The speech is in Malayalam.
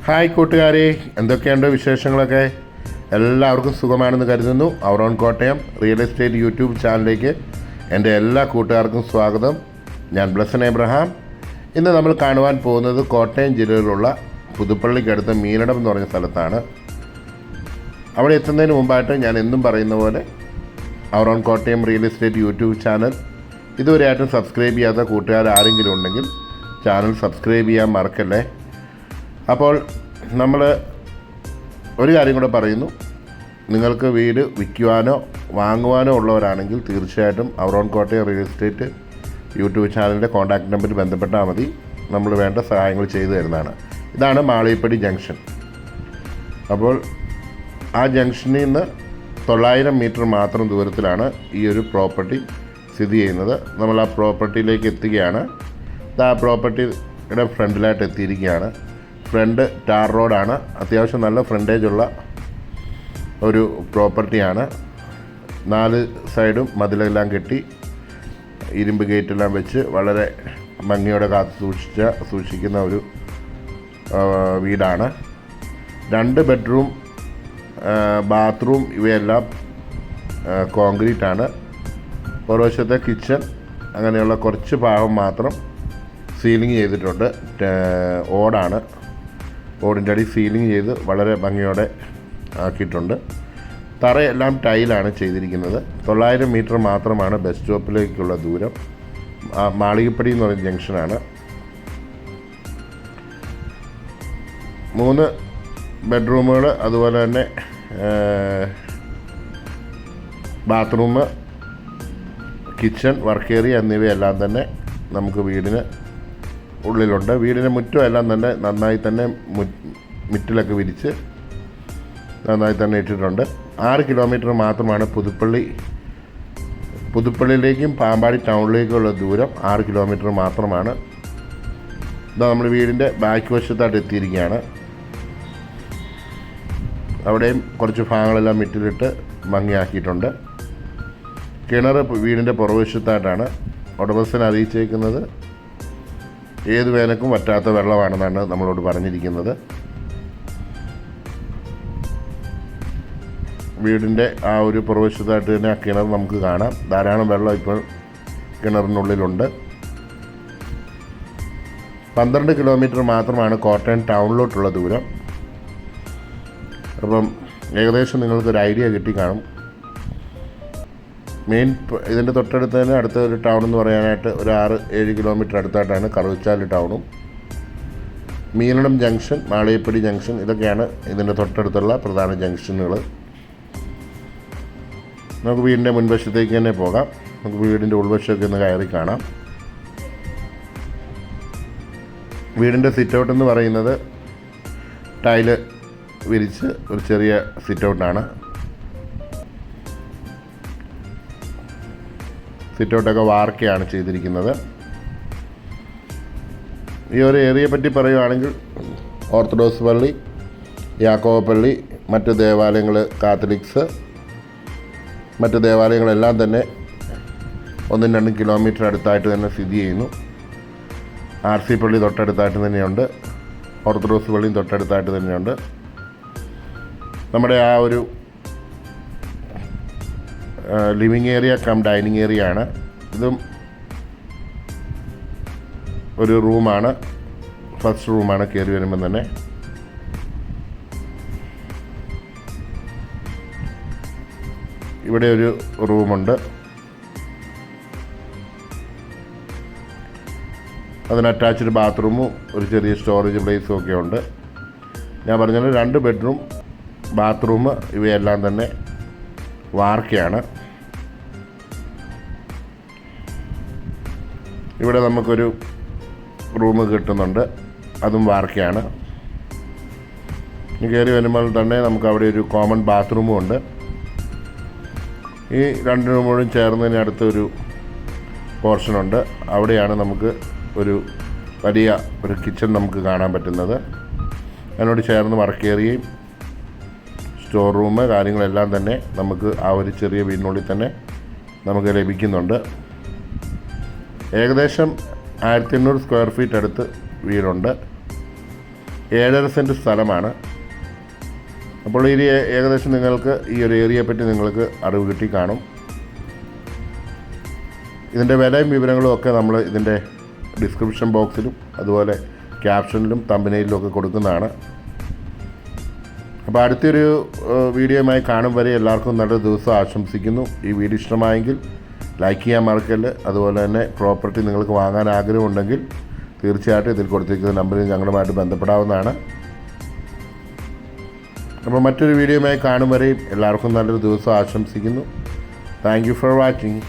ഹായ് കൂട്ടുകാരെ, എന്തൊക്കെയുണ്ട് വിശേഷങ്ങളൊക്കെ? എല്ലാവർക്കും സുഖമാണെന്ന് കരുതുന്നു. Our own Kottayam real estate YouTube ചാനലിലേക്ക് എൻ്റെ എല്ലാ കൂട്ടുകാർക്കും സ്വാഗതം. ഞാൻ ബ്ലസൻ എബ്രഹാം. ഇന്ന് നമ്മൾ കാണുവാൻ പോകുന്നത് കോട്ടയം ജില്ലയിലുള്ള പുതുപ്പള്ളിക്കടുത്ത് മീനടം എന്ന് പറഞ്ഞ സ്ഥലത്താണ്. അവിടെ എത്തുന്നതിന് മുമ്പായിട്ട് ഞാൻ എന്നും പറയുന്ന പോലെ our own Kottayam real estate YouTube channel ഇതുവരെയായിട്ടും സബ്സ്ക്രൈബ് ചെയ്യാത്ത കൂട്ടുകാർ ആരെങ്കിലും ഉണ്ടെങ്കിൽ ചാനൽ സബ്സ്ക്രൈബ് ചെയ്യാൻ മറക്കല്ലേ. അപ്പോൾ നമ്മൾ ഒരു കാര്യം കൂടെ പറയുന്നു. നിങ്ങൾക്ക് വീട് വിൽക്കുവാനോ വാങ്ങുവാനോ ഉള്ളവരാണെങ്കിൽ തീർച്ചയായിട്ടും our own Kottayam real estate YouTube ചാനലിൻ്റെ കോൺടാക്റ്റ് നമ്പറിൽ ബന്ധപ്പെട്ടാൽ മതി. നമ്മൾ വേണ്ട സഹായങ്ങൾ ചെയ്തു തരുന്നതാണ്. ഇതാണ് മാളിയപ്പടി ജംഗ്ഷൻ. അപ്പോൾ ആ ജംഗ്ഷനിൽ നിന്ന് 900 മീറ്റർ മാത്രം ദൂരത്തിലാണ് ഈ ഒരു പ്രോപ്പർട്ടി സ്ഥിതി ചെയ്യുന്നത്. നമ്മൾ ആ പ്രോപ്പർട്ടിയിലേക്ക് എത്തുകയാണ്. ആ പ്രോപ്പർട്ടിയുടെ ഫ്രണ്ടിലായിട്ട് എത്തിയിരിക്കുകയാണ്. ഫ്രണ്ട് ടാർ റോഡാണ്. അത്യാവശ്യം നല്ല ഫ്രണ്ടേജുള്ള ഒരു പ്രോപ്പർട്ടിയാണ്. 4 സൈഡും മതിലെല്ലാം കെട്ടി ഇരുമ്പ് ഗേറ്റെല്ലാം വെച്ച് വളരെ ഭംഗിയോടെ സൂക്ഷിക്കുന്ന ഒരു വീടാണ്. 2 ബെഡ്റൂം, ബാത്റൂം ഇവയെല്ലാം കോൺക്രീറ്റാണ്. പുറവശത്തെ കിച്ചൺ അങ്ങനെയുള്ള കുറച്ച് ഭാഗം മാത്രം സീലിംഗ് ചെയ്തിട്ടുണ്ട്. ഓടാണ്. ഓടിൻ്റെ അടി സീലിംഗ് ചെയ്ത് വളരെ ഭംഗിയോടെ ആക്കിയിട്ടുണ്ട്. തറയെല്ലാം ടൈലാണ് ചെയ്തിരിക്കുന്നത്. 900 മീറ്റർ മാത്രമാണ് ബസ് സ്റ്റോപ്പിലേക്കുള്ള ദൂരം. മാളികപ്പടി എന്ന് പറയുന്ന ജംഗ്ഷനാണ്. 3 ബെഡ്റൂമുകൾ, അതുപോലെ തന്നെ ബാത്റൂം, കിച്ചൺ, വർക്ക് ഏരിയ എന്നിവയെല്ലാം തന്നെ നമുക്ക് വീടിന് ഉള്ളിലുണ്ട്. വീടിൻ്റെ മുറ്റമെല്ലാം തന്നെ നന്നായി തന്നെ മിറ്റിലൊക്കെ വിരിച്ച് നന്നായി തന്നെ ഇട്ടിട്ടുണ്ട്. 6 കിലോമീറ്റർ മാത്രമാണ് പുതുപ്പള്ളിയിലേക്കും പാമ്പാടി ടൗണിലേക്കുള്ള ദൂരം. 6 കിലോമീറ്റർ മാത്രമാണ്. ഇതാ നമ്മൾ വീടിൻ്റെ ബാക്ക് വശത്തായിട്ട് എത്തിയിരിക്കുകയാണ്. അവിടെയും കുറച്ച് ഭാഗങ്ങളെല്ലാം മിറ്റിലിട്ട് ഭംഗിയാക്കിയിട്ടുണ്ട്. കിണർ വീടിൻ്റെ പുറകുവശത്തായിട്ടാണ്. ഉടമസ്ഥനെ അറിയിച്ചേക്കുന്നത് ഏത് വേനൽക്കും വറ്റാത്ത വെള്ളമാണെന്നാണ് നമ്മളോട് പറഞ്ഞിരിക്കുന്നത്. വീടിൻ്റെ ആ ഒരു പുറവശത്തായിട്ട് തന്നെ ആ കിണർ നമുക്ക് കാണാം. ധാരാളം വെള്ളം ഇപ്പോൾ കിണറിനുള്ളിലുണ്ട്. 12 കിലോമീറ്റർ മാത്രമാണ് കോട്ടയം ടൗണിലോട്ടുള്ള ദൂരം. അപ്പം ഏകദേശം നിങ്ങൾക്കൊരു ഐഡിയ കിട്ടിക്കാണും. ഇതിൻ്റെ തൊട്ടടുത്ത് തന്നെ അടുത്ത ഒരു ടൗൺ എന്ന് പറയാനായിട്ട് ഒരു 6-7 കിലോമീറ്റർ അടുത്തായിട്ടാണ് കറുച്ചാല് ടൗണും. മീനടം ജംഗ്ഷൻ, മാളിയപ്പടി ജംഗ്ഷൻ, ഇതൊക്കെയാണ് ഇതിൻ്റെ തൊട്ടടുത്തുള്ള പ്രധാന ജംഗ്ഷനുകൾ. നമുക്ക് വീടിൻ്റെ മുൻവശത്തേക്ക് തന്നെ പോകാം. നമുക്ക് വീടിൻ്റെ ഉൾവശമൊക്കെ ഒന്ന് കയറി കാണാം. വീടിൻ്റെ സിറ്റൗട്ട് എന്ന് പറയുന്നത് ടൈല് വിരിച്ച് ഒരു ചെറിയ സിറ്റൗട്ടാണ്. സിറ്റൗട്ടൊക്കെ വാർക്കയാണ് ചെയ്തിരിക്കുന്നത്. ഈ ഒരു ഏരിയയെ പറ്റി പറയുകയാണെങ്കിൽ ഓർത്തഡോക്സ് പള്ളി, യാക്കോബ പള്ളി, മറ്റ് ദേവാലയങ്ങൾ, കാത്തലിക്സ്, മറ്റ് ദേവാലയങ്ങളെല്ലാം തന്നെ 1-2 കിലോമീറ്റർ അടുത്തായിട്ട് തന്നെ സ്ഥിതി ചെയ്യുന്നു. RC പള്ളി തൊട്ടടുത്തായിട്ട് തന്നെയുണ്ട്. ഓർത്തഡോക്സ് പള്ളിയും തൊട്ടടുത്തായിട്ട് തന്നെയുണ്ട്. നമ്മുടെ ആ ഒരു living area cum dining area ആണ്. ഇതും ഒരു റൂമാണ്. ഫസ്റ്റ് റൂമാണ് കയറി വരുമ്പം തന്നെ. ഇവിടെ ഒരു റൂമുണ്ട്. അതിന് അറ്റാച്ച്ഡ് ബാത്റൂമും ഒരു ചെറിയ സ്റ്റോറേജ് പ്ലേസും ഒക്കെ ഉണ്ട്. ഞാൻ പറഞ്ഞത് 2 ബെഡ്റൂം, ബാത്റൂം ഇവയെല്ലാം തന്നെ വാർക്കയാണ്. ഇവിടെ നമുക്കൊരു റൂം കിട്ടുന്നുണ്ട്. അതും വാർക്കയാണ്. കയറി വരുമ്പോൾ തന്നെ നമുക്ക് അവിടെ ഒരു കോമൺ ബാത്റൂമും ഉണ്ട്. ഈ 2 റൂമുകളും ചേർന്നതിന് അടുത്തൊരു പോർഷനുണ്ട്. അവിടെയാണ് നമുക്ക് ഒരു വലിയ ഒരു കിച്ചൺ നമുക്ക് കാണാൻ പറ്റുന്നത്. അതിനോട് ചേർന്ന് വർക്ക് ഏരിയയും സ്റ്റോർ റൂം കാര്യങ്ങളെല്ലാം തന്നെ നമുക്ക് ആ ഒരു ചെറിയ വീടിനുള്ളിൽ തന്നെ നമുക്ക് ലഭിക്കുന്നുണ്ട്. ഏകദേശം 1800 സ്ക്വയർ ഫീറ്റ് അടുത്ത് വീടുണ്ട്. 7.5 സെൻറ്റ് സ്ഥലമാണ്. അപ്പോൾ ഈ ഏകദേശം നിങ്ങൾക്ക് ഈ ഒരു ഏരിയയെ പറ്റി നിങ്ങൾക്ക് അറിവ് കിട്ടി കാണും. ഇതിൻ്റെ വിലയും വിവരങ്ങളും ഒക്കെ നമ്മൾ ഇതിൻ്റെ ഡിസ്ക്രിപ്ഷൻ ബോക്സിലും അതുപോലെ ക്യാപ്ഷനിലും തമ്പനയിലും ഒക്കെ കൊടുക്കുന്നതാണ്. അപ്പോൾ അടുത്തൊരു വീഡിയോയുമായി കാണും വരെ എല്ലാവർക്കും നല്ലൊരു ദിവസം ആശംസിക്കുന്നു. ഈ വീഡിയോ ഇഷ്ടമായെങ്കിൽ ലൈക്ക് ചെയ്യാൻ മറക്കല്ല്. അതുപോലെ തന്നെ പ്രോപ്പർട്ടി നിങ്ങൾക്ക് വാങ്ങാൻ ആഗ്രഹമുണ്ടെങ്കിൽ തീർച്ചയായിട്ടും ഇതിൽ കൊടുത്തിരിക്കുന്ന നമ്പറിൽ ഞങ്ങളുമായിട്ട് ബന്ധപ്പെടാവുന്നതാണ്. അപ്പോൾ മറ്റൊരു വീഡിയോയുമായി കാണും വരെയും എല്ലാവർക്കും നല്ലൊരു ദിവസം ആശംസിക്കുന്നു. Thank you for watching.